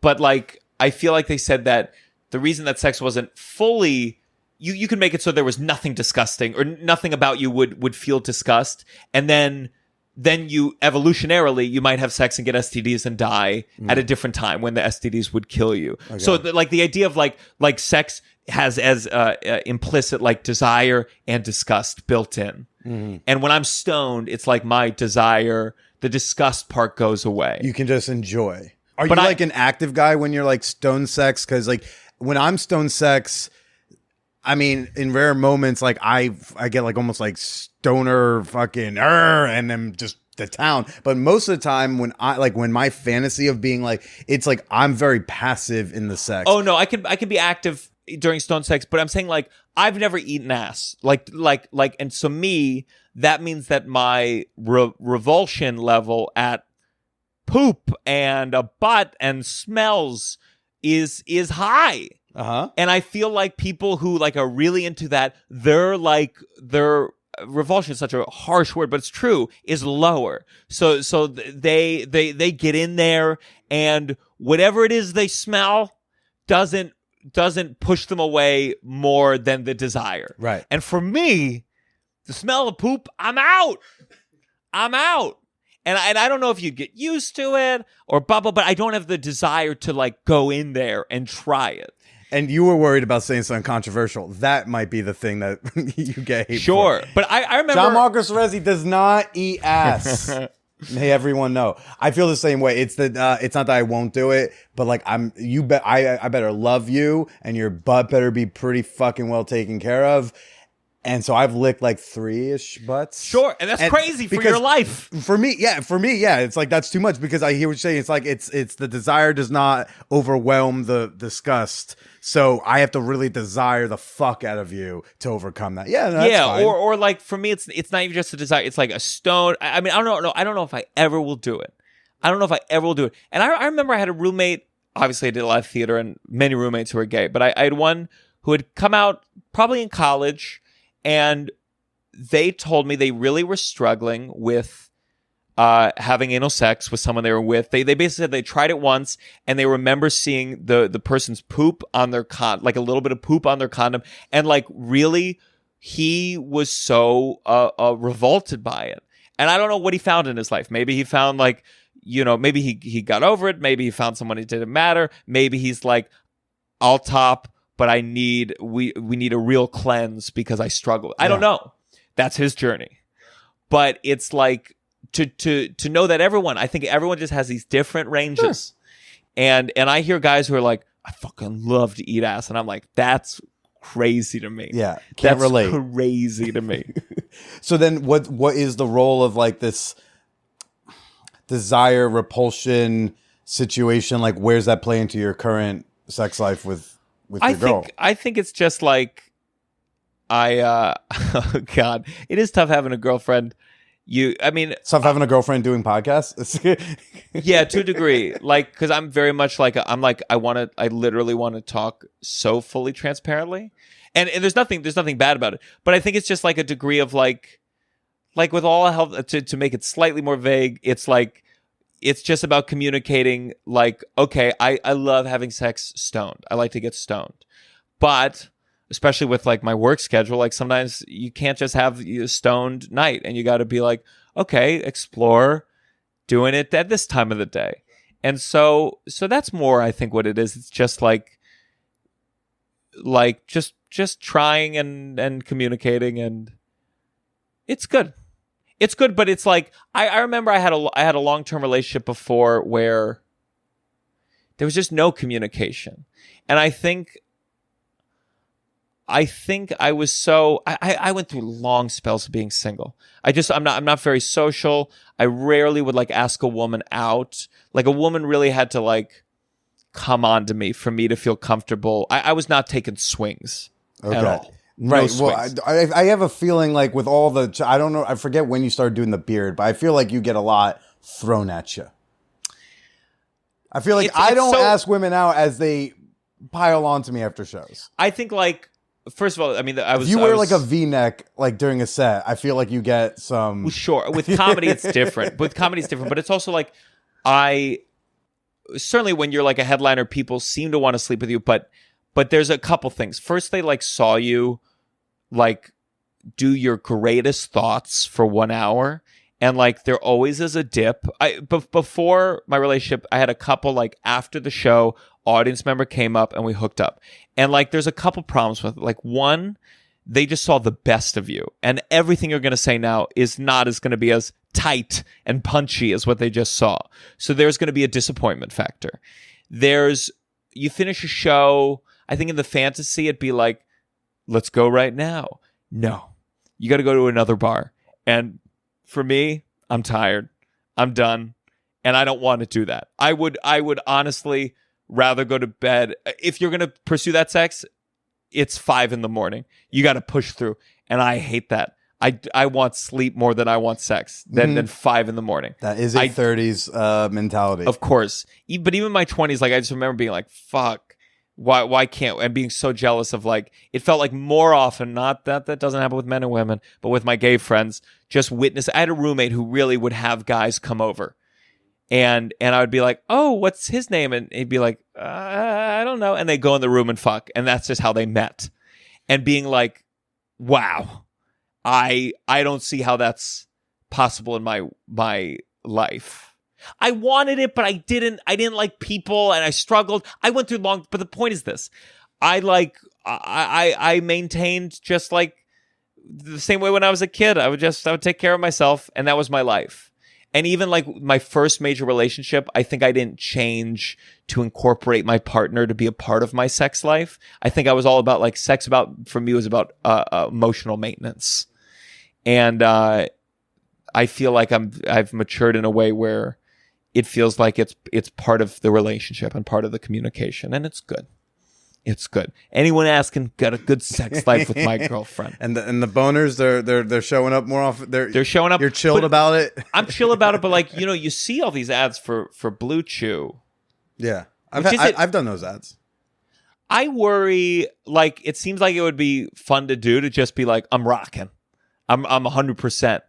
But like, I feel like they said that the reason that sex wasn't fully, you could make it so there was nothing disgusting or nothing about you would feel disgust, and then you evolutionarily you might have sex and get STDs and die at a different time when the STDs would kill you. Okay. So like the idea of like sex has as implicit like desire and disgust built in. And when I'm stoned, it's like my desire, the disgust part goes away. You can just enjoy. Are you like an active guy when you're like stone sex? Because like when I'm stone sex, I mean, in rare moments, like I get like almost like stoner fucking and then just the town. But most of the time when my fantasy of being like, it's like I'm very passive in the sex. Oh no, I can be active during stone sex, but I'm saying like I've never eaten ass. Like and so me, that means that my revulsion level at poop and a butt and smells is high. And I feel like people who like are really into that, their revulsion is such a harsh word, but it's true, is lower. So they get in there, and whatever it is they smell doesn't push them away more than the desire. Right. And for me, the smell of poop, I'm out. And I don't know if you get used to it or blah, but I don't have the desire to like go in there and try it. And you were worried about saying something controversial. That might be the thing that you get hate for. for. But I remember... Gianmarco Soresi does not eat ass. May everyone know. I feel the same way. It's that it's not that I won't do it, but like I better love you, and your butt better be pretty fucking well taken care of. And so I've licked like 3-ish butts. Sure, and that's crazy for your life. For me, yeah. It's like that's too much because I hear what you're saying. It's like it's the desire does not overwhelm the disgust. So I have to really desire the fuck out of you to overcome that. Yeah, no, that's fine. or like for me, it's not even just a desire. It's like a stone. I mean, I don't know if I ever will do it. And I remember I had a roommate. Obviously, I did a lot of theater and many roommates who were gay. But I had one who had come out probably in college. And they told me they really were struggling with having anal sex with someone they were with. They basically said they tried it once, and they remember seeing the person's poop on their like a little bit of poop on their condom, and like really, he was so revolted by it. And I don't know what he found in his life. Maybe he found like, maybe he got over it. Maybe he found someone it didn't matter. Maybe he's like, I'll top. But we need a real cleanse because I struggle. I don't know. That's his journey. But it's like to know that I think everyone just has these different ranges. Sure. And I hear guys who are like, I fucking love to eat ass. And I'm like, that's crazy to me. Yeah. Can't relate. Crazy to me. So then what is the role of like this desire, repulsion situation? Like where's that play into your current sex life with your girl? I think it's just like oh God, it is tough having a girlfriend. Tough having a girlfriend doing podcasts. Yeah, to a degree. Like, because I'm very much like I literally want to talk so fully transparently, and there's nothing bad about it. But I think it's just like a degree of like with all health to make it slightly more vague. It's like. It's just about communicating like, okay, I love having sex stoned. I like to get stoned. But especially with like my work schedule, like sometimes you can't just have a stoned night, and you got to be like, okay, explore doing it at this time of the day. And so that's more, I think, what it is. It's just like just trying and communicating, and it's good. It's good, but it's like I remember I had a long-term relationship before where there was just no communication, and I think I was so I went through long spells of being single. I'm not very social. I rarely would like ask a woman out. Like a woman really had to like come on to me for me to feel comfortable. I was not taking swings at all. Right. No, well, I have a feeling like with all the, I don't know, I forget when you started doing the beard, but I feel like you get a lot thrown at you. I feel like I don't ask women out as they pile onto me after shows. I think like, first of all, I mean, if you wear like a V-neck like during a set, I feel like you get some. Well, sure. With comedy, it's different. But it's also like certainly when you're like a headliner, people seem to want to sleep with you, but there's a couple things. First, they like saw you like do your greatest thoughts for 1 hour, and like there always is a dip. Before my relationship, I had a couple like after the show, audience member came up and we hooked up, and like there's a couple problems with it. Like one, they just saw the best of you, and everything you're going to say now is not as going to be as tight and punchy as what they just saw. So there's going to be a disappointment factor. You finish a show, I think in the fantasy it'd be like, let's go right now. No, you got to go to another bar. And for me, I'm tired. I'm done. And I don't want to do that. I would honestly rather go to bed. If you're going to pursue that sex, it's 5 a.m. You got to push through. And I hate that. I want sleep more than I want sex than 5 a.m. That is a 30s mentality. Of course. But even my 20s, like I just remember being like, fuck. Why can't, and being so jealous of like, it felt like more often, not that doesn't happen with men and women, but with my gay friends, just witness. I had a roommate who really would have guys come over, and I would be like, oh, what's his name? And he'd be like, I don't know. And they go in the room and fuck. And that's just how they met. And being like, wow, I don't see how that's possible in my life. I wanted it, but I didn't like people, and I struggled. I went through but the point is this. I maintained just like the same way when I was a kid. I would take care of myself, and that was my life. And even like my first major relationship, I think I didn't change to incorporate my partner to be a part of my sex life. I think I was all about like sex for me was about emotional maintenance. And I feel like I've matured in a way where it feels like it's part of the relationship and part of the communication, and it's good. It's good. Anyone asking, got a good sex life with my girlfriend. And the boners, they're showing up more often. They're showing up. You're chilled about it. I'm chill about it, but like you see all these ads for Blue Chew. Yeah, I've done those ads. I worry. Like it seems like it would be fun to do to just be like, I'm rocking. I'm 100%.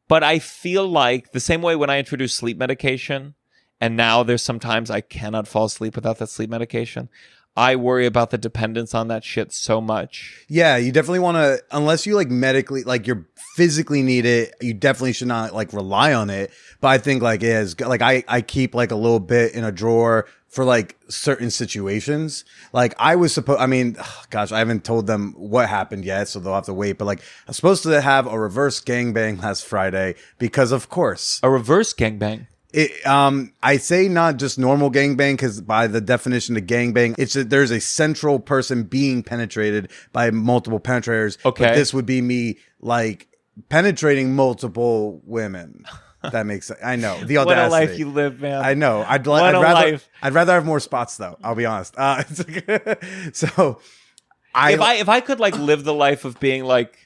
But I feel like the same way when I introduced sleep medication, and now there's sometimes I cannot fall asleep without that sleep medication. I worry about the dependence on that shit so much. Yeah, you definitely want to, unless you like medically, like you physically need it, you definitely should not like rely on it. But I think like I keep like a little bit in a drawer for like certain situations. Like I haven't told them what happened yet, so they'll have to wait. But like I was supposed to have a reverse gangbang last Friday because of course. A reverse gangbang? I say not just normal gangbang because by the definition of gangbang, there's a central person being penetrated by multiple penetrators. Okay. But this would be me like penetrating multiple women. That makes sense. I know the audacity. What a life you live, man. I know. I'd rather have more spots though. I'll be honest. So if I could like live the life of being like,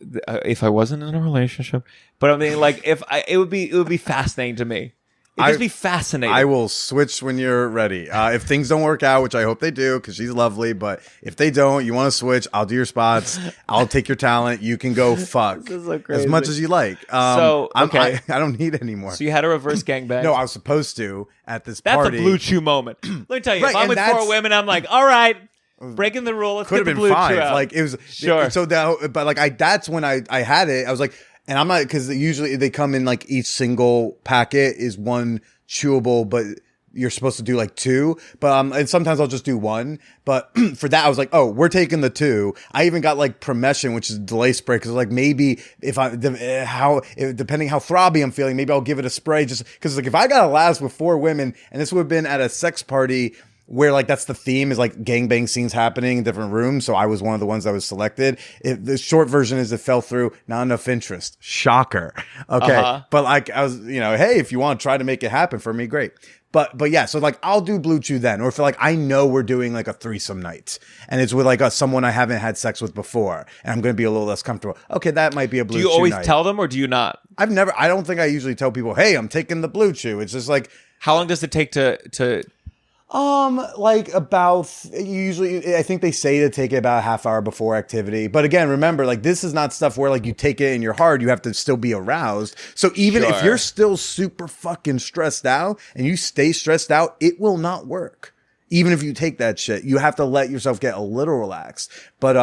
if I wasn't in a relationship, but I mean like it would be fascinating to me. It'd just be fascinating. I will switch when you're ready. If things don't work out, which I hope they do, because she's lovely. But if they don't, you want to switch, I'll do your spots. I'll take your talent. You can go fuck This is so crazy. as much as you like. Okay. I don't need it anymore. So you had a reverse gangbang? No, I was supposed to at this That's party. a Blue Chew moment. Let me tell you, Right, if I'm and with that's- 4 women, I'm like, all right, breaking the rule. Let's Could get have the been Blue 5. Chew out. Like it was Sure. So that, but like that's when I had it. I was like, and I'm not, because usually they come in like each single packet is one chewable, but you're supposed to do like 2, but and sometimes I'll just do 1, but for that I was like, oh, we're taking the 2. I even got like Promession, which is delay spray, because like maybe depending how throbby I'm feeling, maybe I'll give it a spray, just because like if I got to last with 4 women, and this would have been at a sex party where like that's the theme, is like gangbang scenes happening in different rooms. So I was one of the ones that was selected. The short version is it fell through, not enough interest. Shocker. Okay. Uh-huh. But like I was, hey, if you want to try to make it happen for me, great. But yeah, so like I'll do Blue Chew then, or if like I know we're doing like a threesome night and it's with like someone I haven't had sex with before and I'm going to be a little less comfortable. Okay, that might be a Blue Chew. Do you always night. tell them or do you not? I don't think I usually tell people, hey, I'm taking the Blue Chew. It's just like, how long does it take to Like about usually, I think they say to take it about a half hour before activity. But again, remember, like this is not stuff where like you take it and you're hard. You have to still be aroused. So even if you're still super fucking stressed out and you stay stressed out, it will not work. Even if you take that shit, you have to let yourself get a little relaxed. But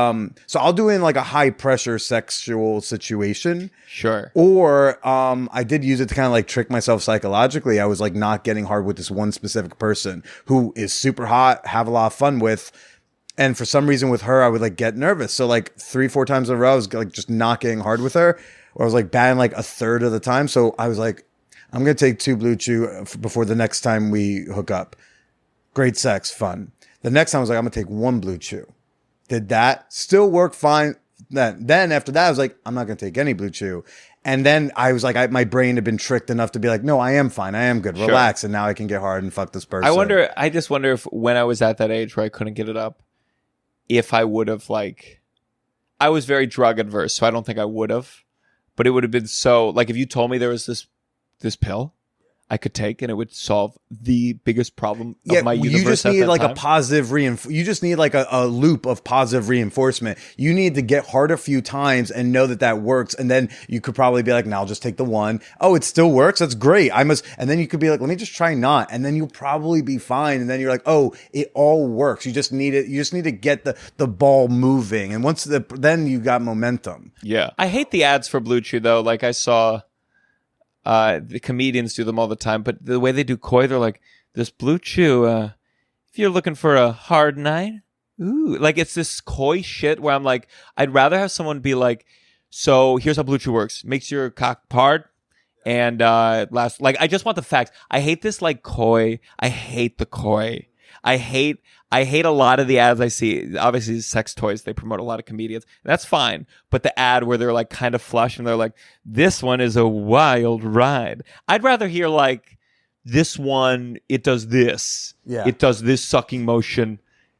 so I'll do it in like a high pressure sexual situation. Sure. Or I did use it to kind of like trick myself psychologically. I was like not getting hard with this one specific person who is super hot, have a lot of fun with. And for some reason with her, I would like get nervous. So like 3-4 times in a row, I was like just not getting hard with her. Or I was like batting like a third of the time. So I was like, I'm going to take 2 Blue Chew before the next time we hook up. Great sex, fun. The next time I was like, I'm going to take 1 Blue Chew. Did that. Still work fine. Then after that, I was like, I'm not going to take any Blue Chew. And then I was like, my brain had been tricked enough to be like, no, I am fine. I am good. Relax. And now I can get hard and fuck this person. I just wonder if when I was at that age where I couldn't get it up, if I would have like, I was very drug adverse, so I don't think I would have, but it would have been so like, if you told me there was this pill I could take and it would solve the biggest problem of my universe. You just need like a positive you just need like a loop of positive reinforcement. You need to get hard a few times and know that works. And then you could probably be like, no, I'll just take the 1. Oh, it still works. That's great. And then you could be like, let me just try not. And then you'll probably be fine. And then you're like, oh, it all works. You just need it. You just need to get the ball moving. And then you got momentum. Yeah. I hate the ads for Blue Chew though. Like I saw, the comedians do them all the time, but the way they do coy, they're like, this Blue Chew, if you're looking for a hard night, ooh, like it's this coy shit where I'm like, I'd rather have someone be like, so here's how Blue Chew works. Makes your cock hard and last, like, I just want the facts. I hate this like coy. I hate the coy. I hate a lot of the ads I see. Obviously, sex toys, they promote a lot of comedians. And that's fine. But the ad where they're like kind of flush and they're like, this one is a wild ride. I'd rather hear like, this one, it does this. Yeah. It does this sucking motion.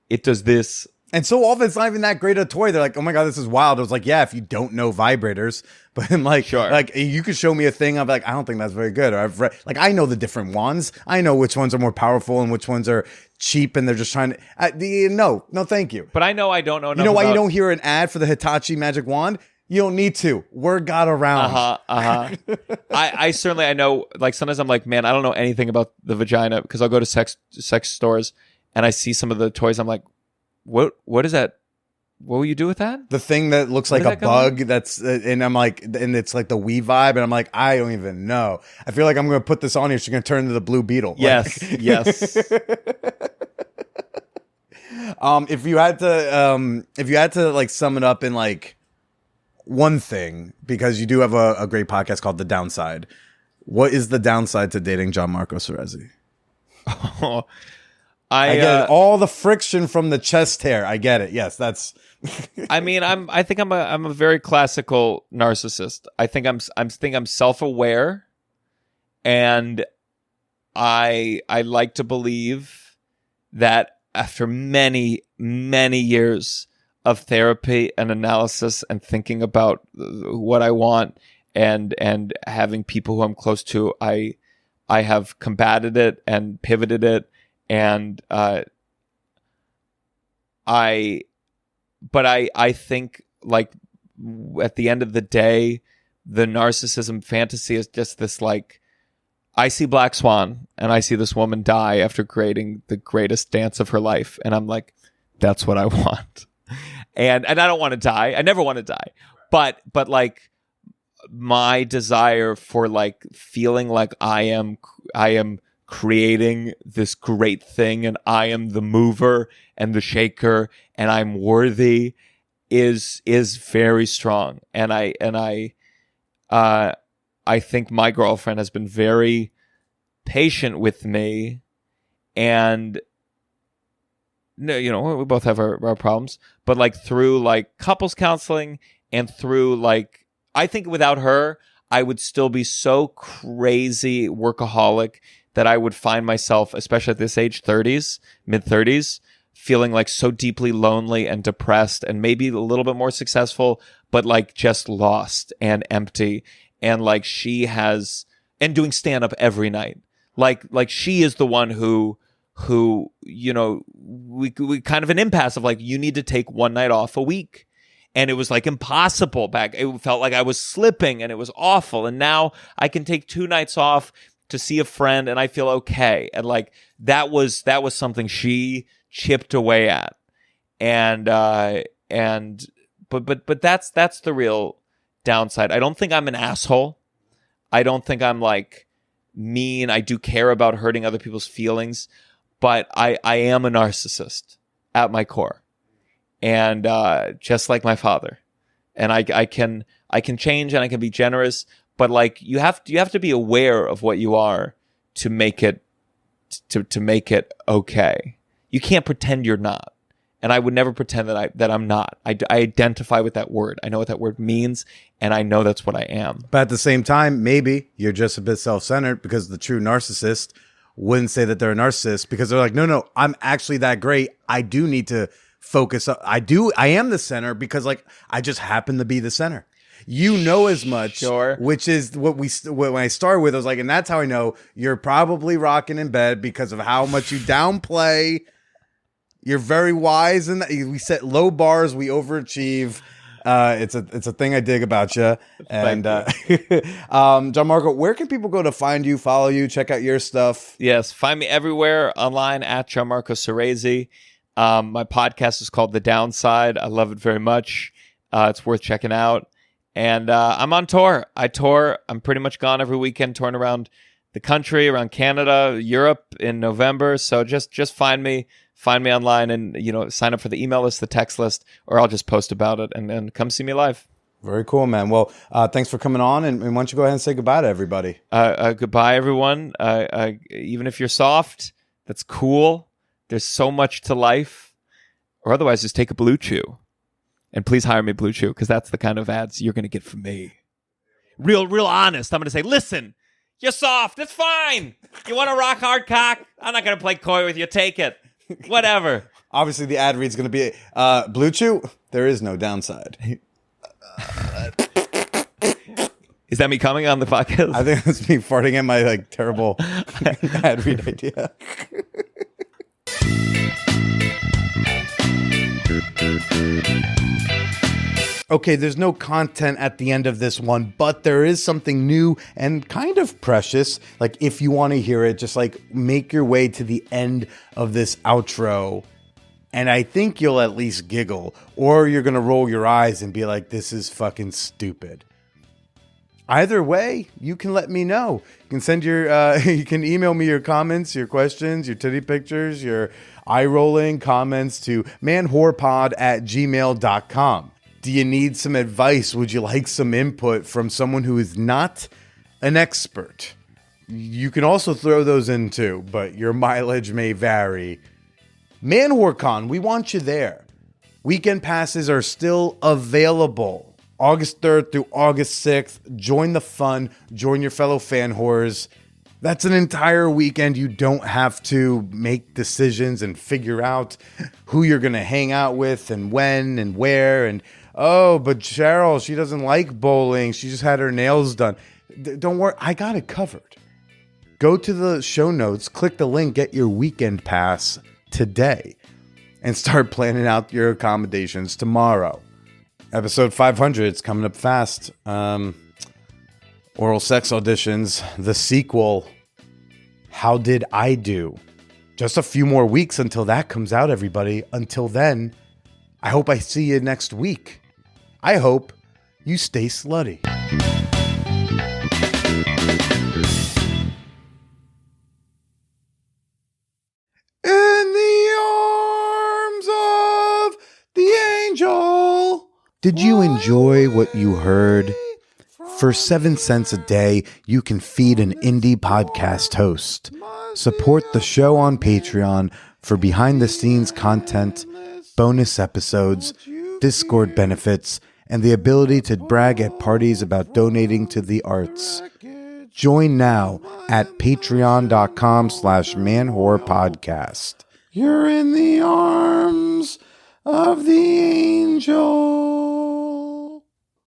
It does this. And so often it's not even that great a toy. They're like, oh my God, this is wild. I was like, yeah, if you don't know vibrators. But I'm like, sure. Like you could show me a thing. I'm like, I don't think that's very good. Or I've read, like, I know the different ones. I know which ones are more powerful and which ones are cheap and they're just trying to, no, thank you. But I know I don't know enough. You know why you don't hear an ad for the Hitachi magic wand? You don't need to. Word got around. I certainly, I know, like sometimes I'm like, man, I don't know anything about the vagina because I'll go to sex stores and I see some of the toys. I'm like, what is that? What will you do with that? The thing that looks like a bug that's, and I'm like, and it's like the Wii vibe. And I'm like, I don't even know. I feel like I'm going to put this on here. She's going to turn into the Blue Beetle. Yes. Like, yes. If you had to like sum it up in like one thing, because you do have a great podcast called The Downside. What is the downside to dating Gianmarco Soresi? I get it. All the friction from the chest hair. I get it. Yes, that's. I mean, I think I'm a very classical narcissist. I think I'm self-aware, and I like to believe that after many years of therapy and analysis and thinking about what I want and having people who I'm close to, I have combated it and pivoted it. And I think like at the end of the day, the narcissism fantasy is just this like, I see Black Swan and I see this woman die after creating the greatest dance of her life. And I'm like, that's what I want. And I don't want to die. I never want to die. But like my desire for like feeling like I am creating this great thing and I am the mover and the shaker and I'm worthy is very strong. And I think my girlfriend has been very patient with me, and you know, we both have our problems, but like through like couples counseling and through like, I think without her, I would still be so crazy workaholic that I would find myself, especially at this age, mid-30s, feeling like so deeply lonely and depressed and maybe a little bit more successful, but like just lost and empty. And like she has, and doing stand-up every night. Like she is the one who who, we kind of an impasse of like, you need to take one night off a week. And it was like impossible back. It felt like I was slipping and it was awful. And now I can take 2 nights off to see a friend and I feel okay. And like, that was something she chipped away at. And but that's the real downside. I don't think I'm an asshole. I don't think I'm like mean. I do care about hurting other people's feelings, but I am a narcissist at my core, and just like my father. And I can change and I can be generous, but like you have to be aware of what you are to make it to make it okay. You can't pretend you're not. And I would never pretend that I'm not. I identify with that word. I know what that word means, and I know that's what I am. But at the same time, maybe you're just a bit self-centered, because the true narcissist wouldn't say that they're a narcissist, because they're like, no, I'm actually that great. I do need to focus. I am the center because like I just happen to be the center. You know as much, sure. Which is what when I started with, I was like, and that's how I know you're probably rocking in bed because of how much you downplay. You're very wise, and we set low bars. We overachieve. It's a thing I dig about you. And Gianmarco, where can people go to find you, follow you, check out your stuff? Yes, find me everywhere online at Gianmarco Soresi. My podcast is called The Downside. I love it very much. It's worth checking out. And I'm on tour. I tour. I'm pretty much gone every weekend, touring around the country, around Canada, Europe in November. So just find me. Find me online and, sign up for the email list, the text list, or I'll just post about it and come see me live. Very cool, man. Well, thanks for coming on. And why don't you go ahead and say goodbye to everybody? Goodbye, everyone. Even if you're soft, that's cool. There's so much to life. Or otherwise, just take a Blue Chew. And please hire me Blue Chew, because that's the kind of ads you're going to get from me. Real honest. I'm going to say, listen, you're soft. It's fine. You want a rock hard cock? I'm not going to play coy with you. Take it. Whatever. Obviously, the ad read's going to be Blue Chew. There is no downside. Is that me coming on the podcast? I think that's me farting at my terrible ad read idea. Okay, there's no content at the end of this one, but there is something new and kind of precious. Like, if you want to hear it, just make your way to the end of this outro. And I think you'll at least giggle, or you're going to roll your eyes and be like, this is fucking stupid. Either way, you can let me know. You can send you can email me your comments, your questions, your titty pictures, your eye-rolling comments to manwhorepod@gmail.com. Do you need some advice? Would you like some input from someone who is not an expert? You can also throw those in too, but your mileage may vary. ManwhorCon, we want you there. Weekend passes are still available. August 3rd through August 6th. Join the fun. Join your fellow fan whores. That's an entire weekend. You don't have to make decisions and figure out who you're going to hang out with and when and where. And, oh, but Cheryl, she doesn't like bowling. She just had her nails done. Don't worry. I got it covered. Go to the show notes, click the link, get your weekend pass today, and start planning out your accommodations tomorrow. Episode 500 is coming up fast. Oral Sex Auditions, the sequel. How Did I Do? Just a few more weeks until that comes out, everybody. Until then, I hope I see you next week. I hope you stay slutty. In the arms of the angel. Did you enjoy what you heard? For 7 cents a day, you can feed an indie podcast host. Support the show on Patreon for behind-the-scenes content, bonus episodes, Discord benefits, and the ability to brag at parties about donating to the arts. Join now at patreon.com/manwhorepodcast. You're in the arms of the angel.